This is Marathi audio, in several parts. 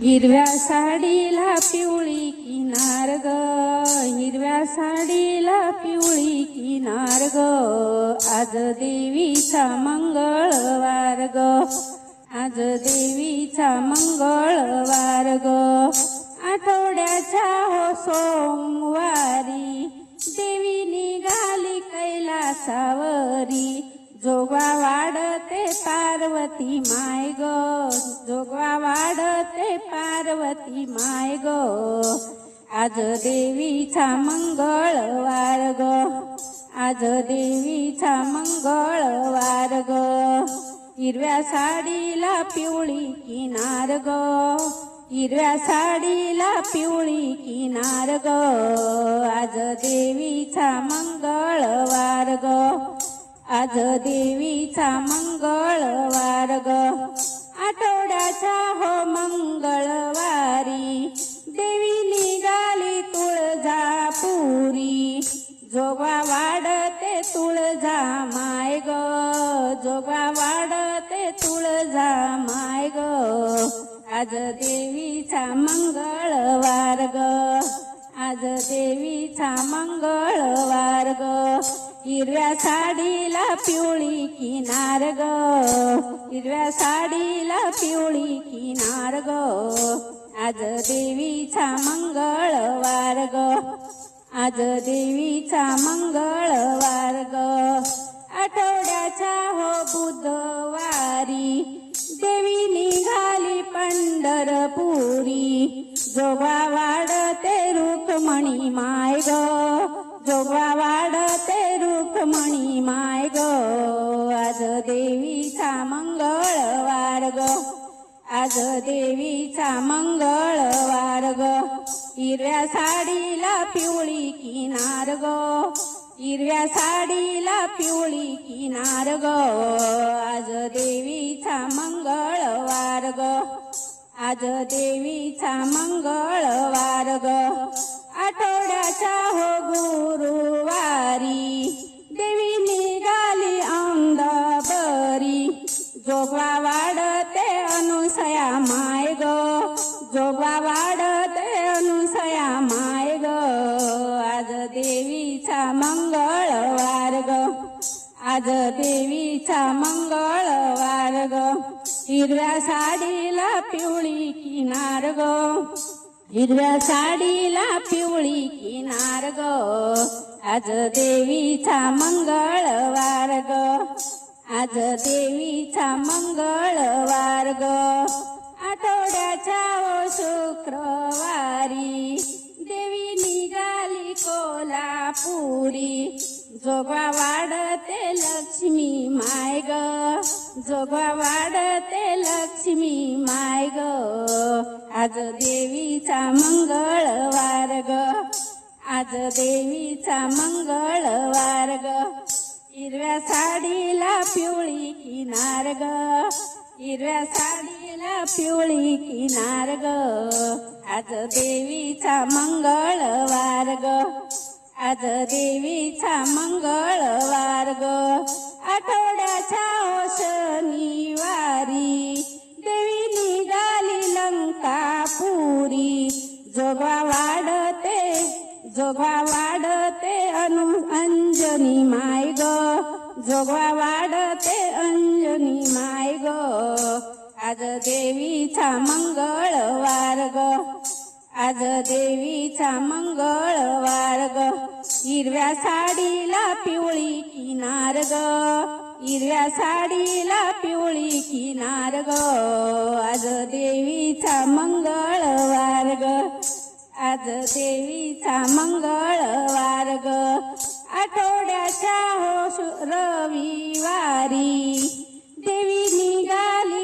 हिरव्या साडीला पिवळी किनार ग, हिरव्या साडीला पिवळी किनार ग, आज देवीचा मंगळवार ग, आज देवीचा मंगळवार ग, आठवड्याच्या हो सोमवारी देवी निघाली कैलासावरी, जोगवा वाढते पार्वती माय ग, जोगवा वाढते पार्वती माय ग, आज देवीचा मंगळवार ग, आज देवीचा मंगळवार ग, हिरव्या साडीला पिवळी किनार ग, हिरव्या साडीला पिवळी किनार ग, आज देवीचा मंगळवार ग, आज देवीचा मंगळवार ग, आठवड्याच्या हो मंगळवारी देवी निघाली तुळजापुरी, जोगवा वाढते तुळजा माय ग, जोगवा वाढते तुळजा माय ग, आज देवीचा मंगळवार ग, आज देवीचा मंगळवार ग, हिरव्या साडीला पिवळी किनार ग, हिरव्या साडीला पिवळी किनार ग, आज देवीचा मंगळवार ग, आज देवीचा मंगळवार ग, आठवड्याच्या हो बुधवारी देवी निघाली पंढरपुरी, जोगवा वाढते रुक्मणी माय ग, जोगवा वाढते रुक्मणी माय ग, आज देवीचा मंगळवार ग, आज देवीचा मंगळवार ग, हिरव्या साडीला पिवळी किनार ग, हिरव्या साडीला पिवळी किनार ग, आज देवीचा मंगळवार ग, आज देवीचा मंगळवार ग, आठवड्याच्या हो गुरुवारी देवी निघाली औंधाबरी, जोगवा वाढते अनुसया माय ग, जोगवा वाढते अनुसया माय ग, आज देवीचा मंगळवार ग, आज देवीचा मंगळवार ग, हिरव्या साडीला पिवळी किनार ग, हिरव्या साडीला पिवळी किनार ग, आज देवीचा मंगळवार ग, आज देवीचा मंगळवार ग, आठवड्याच्या ओ शुक्रवारी देवी निघाली कोल्हापुरी, जोगवा वाढते लक्ष्मी माय ग, जोगवा वाढते लक्ष्मी माय ग, आज देवीचा मंगळवार ग, आज देवीचा मंगळवार ग, हिरव्या साडीला पिवळी किनार ग, हिरव्या साडीला पिवळी किनार ग, आज देवीचा मंगळवार ग, आज देवीचा मंगळवार ग, आठवड्याच्या शनिवारी देवी निघाली लंकापुरी, जोगवा वाढते, जोगवा वाढते अंजनी माय ग, जोगवा वाढते अंजनी माय ग, आज देवीचा मंगळवार ग, आज देवीचा मंगळवार ग, हिरव्या साडीला पिवळी किनार ग, हिरव्या साडीला पिवळी किनार ग, आज देवीचा मंगळवार ग, आज देवीचा मंगळवार ग, आठवड्याच्या हो रविवारी देवी निघाली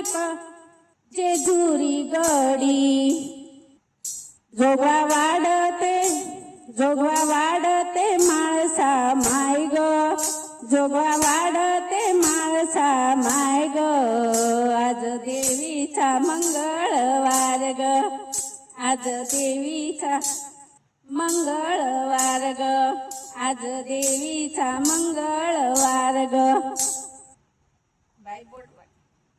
जेजुरी गडी, जोगवा वाढते, जोगवा वाढते माळसा माय ग, जोगवा वाढते माळसा माय ग, आज देवीचा मंगळवार ग, आज देवीचा मंगळवार ग, आज देवीचा मंगळवार ग.